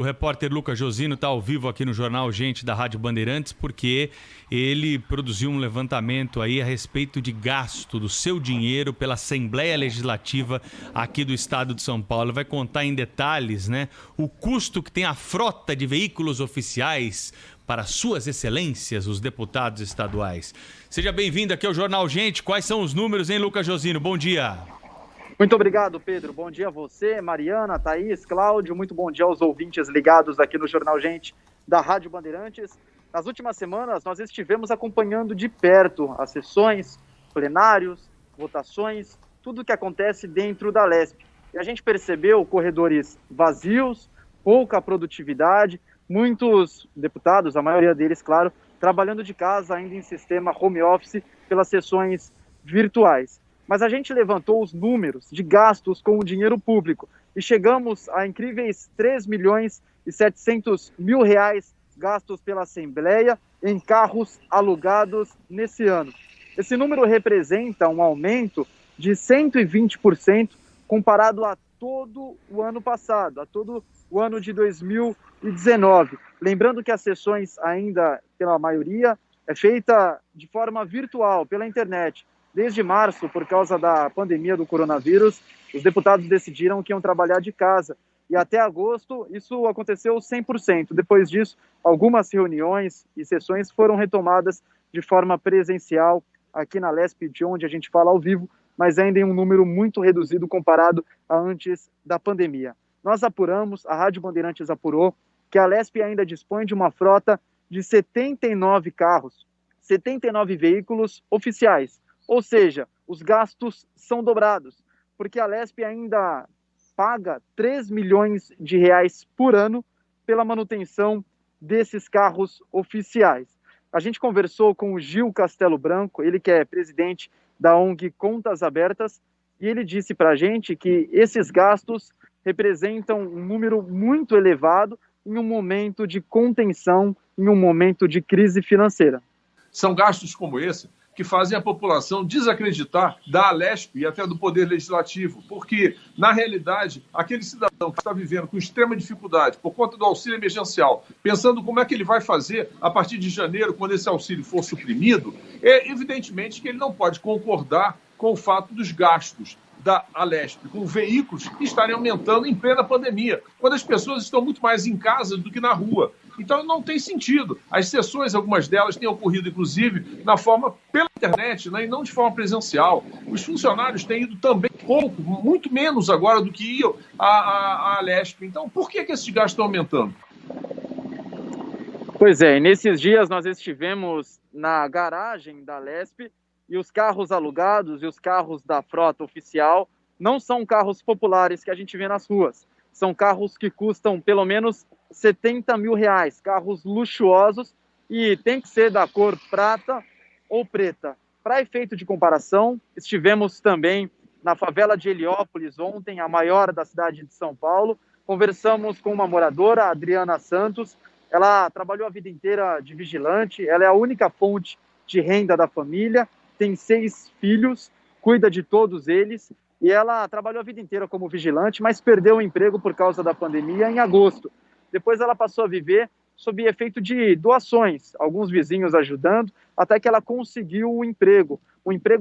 O repórter Lucas Josino está ao vivo aqui no Jornal Gente da Rádio Bandeirantes porque ele produziu um levantamento aí a respeito de gasto do seu dinheiro pela Assembleia Legislativa aqui do estado de São Paulo. Vai contar em detalhes, né, o custo que tem a frota de veículos oficiais para suas excelências, os deputados estaduais. Seja bem-vindo aqui ao Jornal Gente. Quais são os números, hein, Lucas Josino? Bom dia. Muito obrigado, Pedro. Bom dia a você, Mariana, Thaís, Cláudio. Muito bom dia aos ouvintes ligados aqui no Jornal Gente da Rádio Bandeirantes. Nas últimas semanas, nós estivemos acompanhando de perto as sessões, plenários, votações, tudo o que acontece dentro da Lesp. E a gente percebeu corredores vazios, pouca produtividade, muitos deputados, a maioria deles, claro, trabalhando de casa ainda em sistema home office pelas sessões virtuais. Mas a gente levantou os números de gastos com o dinheiro público e chegamos a incríveis 3.700.000 reais gastos pela Assembleia em carros alugados nesse ano. Esse número representa um aumento de 120% comparado a todo o ano passado, a todo o ano de 2019. Lembrando que as sessões ainda, pela maioria, é feita de forma virtual, pela internet. Desde março, por causa da pandemia do coronavírus, os deputados decidiram que iam trabalhar de casa. E até agosto, isso aconteceu 100%. Depois disso, algumas reuniões e sessões foram retomadas de forma presencial aqui na Lesp, de onde a gente fala ao vivo, mas ainda em um número muito reduzido comparado a antes da pandemia. Nós apuramos, a Rádio Bandeirantes apurou, que a Lesp ainda dispõe de uma frota de 79 carros, 79 veículos oficiais. Ou seja, os gastos são dobrados, porque a Lesp ainda paga 3 milhões de reais por ano pela manutenção desses carros oficiais. A gente conversou com o Gil Castelo Branco, ele que é presidente da ONG Contas Abertas, e ele disse para a gente que esses gastos representam um número muito elevado em um momento de contenção, em um momento de crise financeira. São gastos como esse que fazem a população desacreditar da Alesp e até do Poder Legislativo, porque, na realidade, aquele cidadão que está vivendo com extrema dificuldade por conta do auxílio emergencial, pensando como é que ele vai fazer a partir de janeiro, quando esse auxílio for suprimido, é evidentemente que ele não pode concordar com o fato dos gastos da Alesp, com veículos que estarem aumentando em plena pandemia, quando as pessoas estão muito mais em casa do que na rua. Então não tem sentido. As sessões, algumas delas, têm ocorrido, inclusive, na forma pela internet, né, e não de forma presencial. Os funcionários têm ido também pouco, muito menos agora do que iam a Alesp. Então, por que esses gastos estão aumentando? Pois é, nesses dias nós estivemos na garagem da Alesp e os carros alugados e os carros da frota oficial não são carros populares que a gente vê nas ruas. São carros que custam pelo menos 70 mil reais, carros luxuosos, e tem que ser da cor prata ou preta. Para efeito de comparação, estivemos também na favela de Heliópolis ontem, a maior da cidade de São Paulo. Conversamos com uma moradora, a Adriana Santos. Ela trabalhou a vida inteira de vigilante, ela é a única fonte de renda da família, tem 6 filhos, cuida de todos eles, e ela trabalhou a vida inteira como vigilante, mas perdeu o emprego por causa da pandemia em agosto. Depois ela passou a viver sob efeito de doações, alguns vizinhos ajudando, até que ela conseguiu um emprego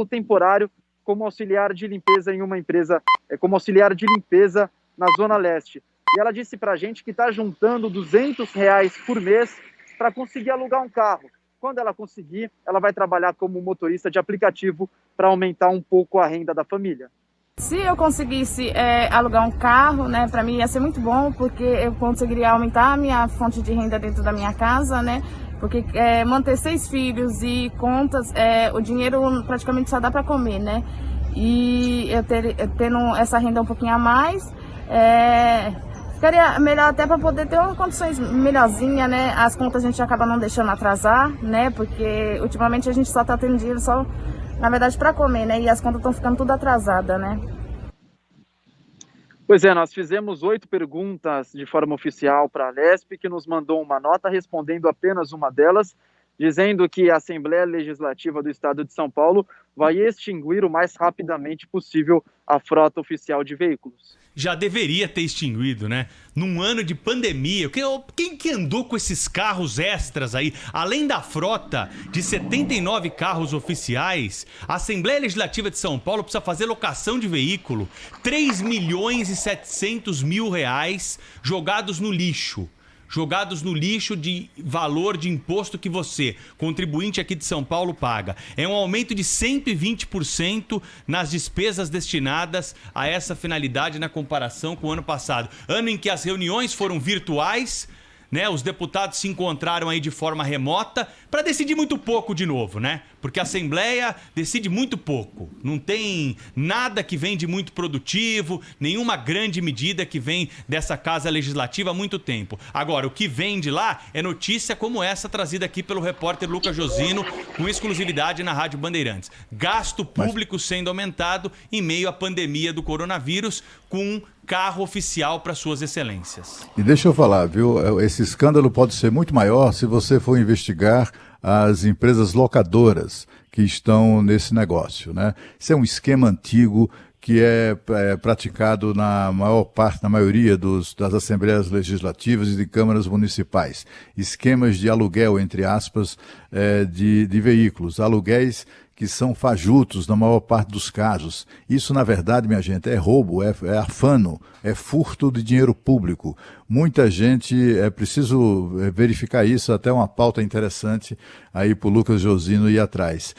temporário como auxiliar de limpeza em uma empresa, como auxiliar de limpeza na Zona Leste. E ela disse pra gente que está juntando R$200 por mês para conseguir alugar um carro. Quando ela conseguir, ela vai trabalhar como motorista de aplicativo para aumentar um pouco a renda da família. Se eu conseguisse alugar um carro, né, para mim ia ser muito bom, porque eu conseguiria aumentar a minha fonte de renda dentro da minha casa, né, porque manter 6 filhos e contas, o dinheiro praticamente só dá para comer, né, e eu tendo essa renda um pouquinho a mais, ficaria melhor até para poder ter umas condições melhorzinhas, né, as contas a gente acaba não deixando atrasar, né, porque ultimamente a gente só tá tendo dinheiro só, na verdade, para comer, né? E as contas estão ficando tudo atrasadas, né? Pois é, nós fizemos 8 perguntas de forma oficial para a Lesp, que nos mandou uma nota respondendo apenas uma delas, dizendo que a Assembleia Legislativa do Estado de São Paulo vai extinguir o mais rapidamente possível a frota oficial de veículos. Já deveria ter extinguido, né? Num ano de pandemia, quem que andou com esses carros extras aí? Além da frota de 79 carros oficiais, a Assembleia Legislativa de São Paulo precisa fazer locação de veículo. 3.700.000 reais jogados no lixo. Jogados no lixo de valor de imposto que você, contribuinte aqui de São Paulo, paga. É um aumento de 120% nas despesas destinadas a essa finalidade na comparação com o ano passado. Ano em que as reuniões foram virtuais, né? Os deputados se encontraram aí de forma remota para decidir muito pouco de novo, né? Porque a Assembleia decide muito pouco. Não tem nada que vem de muito produtivo, nenhuma grande medida que vem dessa Casa Legislativa há muito tempo. Agora, o que vem de lá é notícia como essa trazida aqui pelo repórter Lucas Josino, com exclusividade na Rádio Bandeirantes. Gasto público sendo aumentado em meio à pandemia do coronavírus, com carro oficial para suas excelências. E deixa eu falar, viu? Esse escândalo pode ser muito maior se você for investigar as empresas locadoras que estão nesse negócio, né? Isso é um esquema antigo que é praticado na maioria das assembleias legislativas e de câmaras municipais. Esquemas de aluguel, entre aspas, de veículos. Aluguéis que são fajutos na maior parte dos casos. Isso, na verdade, minha gente, é roubo, é afano, é furto de dinheiro público. Muita gente, é preciso verificar isso, até uma pauta interessante aí para o Lucas Josino ir atrás.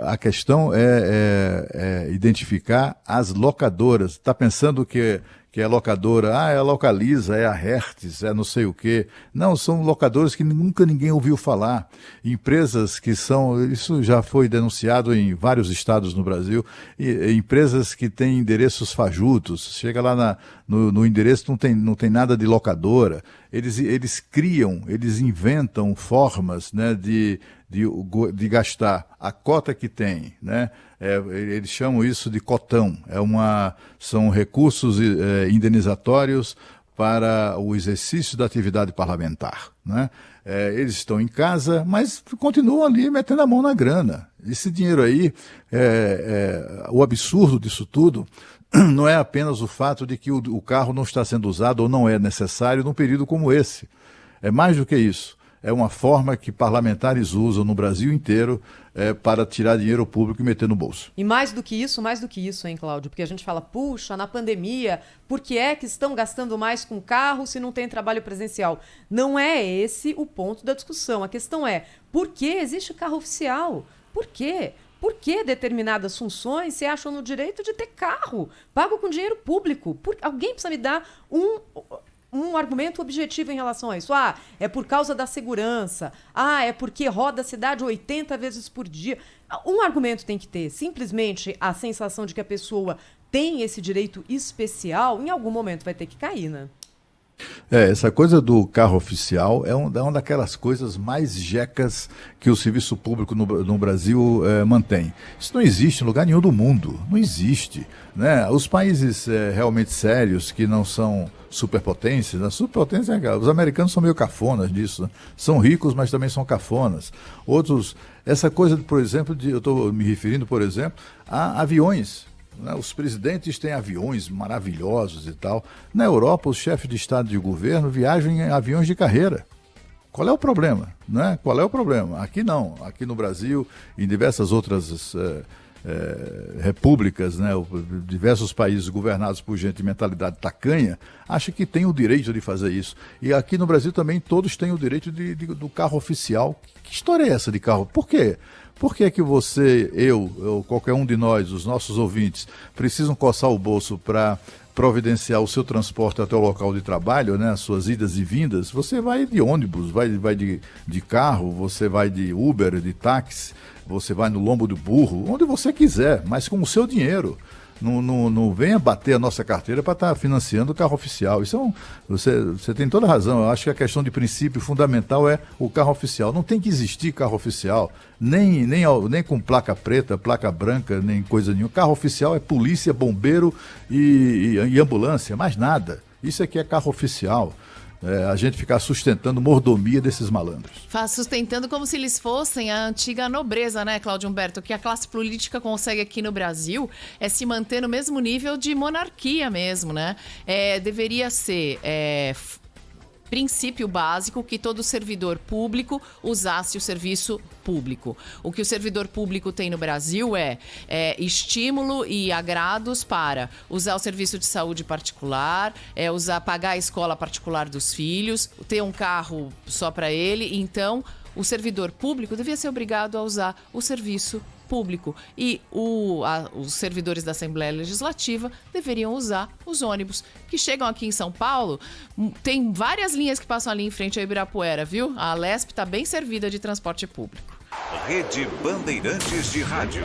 A questão é identificar as locadoras. Está pensando que é locadora, é a Localiza, é a Hertz, é não sei o quê. Não, são locadores que nunca ninguém ouviu falar. Empresas que são, isso já foi denunciado em vários estados no Brasil, empresas que têm endereços fajutos. Chega lá no endereço, não tem nada de locadora. Eles criam, eles inventam formas, né, de gastar a cota que tem, né? Eles chamam isso de cotão. São recursos indenizatórios para o exercício da atividade parlamentar, né? Eles estão em casa, mas continuam ali metendo a mão na grana. Esse dinheiro aí, o absurdo disso tudo não é apenas o fato de que o carro não está sendo usado ou não é necessário num período como esse. É mais do que isso. É uma forma que parlamentares usam no Brasil inteiro para tirar dinheiro público e meter no bolso. E mais do que isso, hein, Cláudio? Porque a gente fala, puxa, na pandemia, por que é que estão gastando mais com carro se não tem trabalho presencial? Não é esse o ponto da discussão. A questão é, por que existe carro oficial? Por quê? Por que determinadas funções se acham no direito de ter carro pago com dinheiro público? Alguém precisa me dar um argumento objetivo em relação a isso. É por causa da segurança. É porque roda a cidade 80 vezes por dia. Um argumento tem que ter. Simplesmente a sensação de que a pessoa tem esse direito especial, em algum momento vai ter que cair, né? Essa coisa do carro oficial é uma daquelas coisas mais jecas que o serviço público no Brasil mantém. Isso não existe em lugar nenhum do mundo, não existe, né? Os países realmente sérios, que não são superpotências, né? Superpotência, os americanos são meio cafonas disso, né? São ricos, mas também são cafonas. Outros, essa coisa, por exemplo, eu estou me referindo, por exemplo, a aviões. Os presidentes têm aviões maravilhosos e tal. Na Europa, os chefes de Estado e de governo viajam em aviões de carreira. Qual é o problema? Né? Qual é o problema? Aqui não. Aqui no Brasil, em diversas outras repúblicas, né? Diversos países governados por gente de mentalidade tacanha, acham que tem o direito de fazer isso. E aqui no Brasil também todos têm o direito do carro oficial. Que história é essa de carro? Por quê? Por que que você, eu, qualquer um de nós, os nossos ouvintes, precisam coçar o bolso para providenciar o seu transporte até o local de trabalho, né, as suas idas e vindas? Você vai de ônibus, vai de carro, você vai de Uber, de táxi, você vai no lombo do burro, onde você quiser, mas com o seu dinheiro. Não venha bater a nossa carteira para estar financiando o carro oficial. Isso você tem toda a razão. Eu acho que a questão de princípio fundamental é o carro oficial. Não tem que existir carro oficial, nem com placa preta, placa branca, nem coisa nenhuma. Carro oficial é polícia, bombeiro e ambulância, mais nada. Isso aqui é carro oficial. a gente ficar sustentando mordomia desses malandros. Sustentando como se eles fossem a antiga nobreza, né, Cláudio Humberto? Que a classe política consegue aqui no Brasil é se manter no mesmo nível de monarquia mesmo, né? Deveria ser princípio básico que todo servidor público usasse o serviço público. O que o servidor público tem no Brasil é estímulo e agrados para usar o serviço de saúde particular, pagar a escola particular dos filhos, ter um carro só para ele. Então, o servidor público devia ser obrigado a usar o serviço público. E os servidores da Assembleia Legislativa deveriam usar os ônibus que chegam aqui em São Paulo. Tem várias linhas que passam ali em frente ao Ibirapuera, viu? A Alesp está bem servida de transporte público. Rede Bandeirantes de Rádio.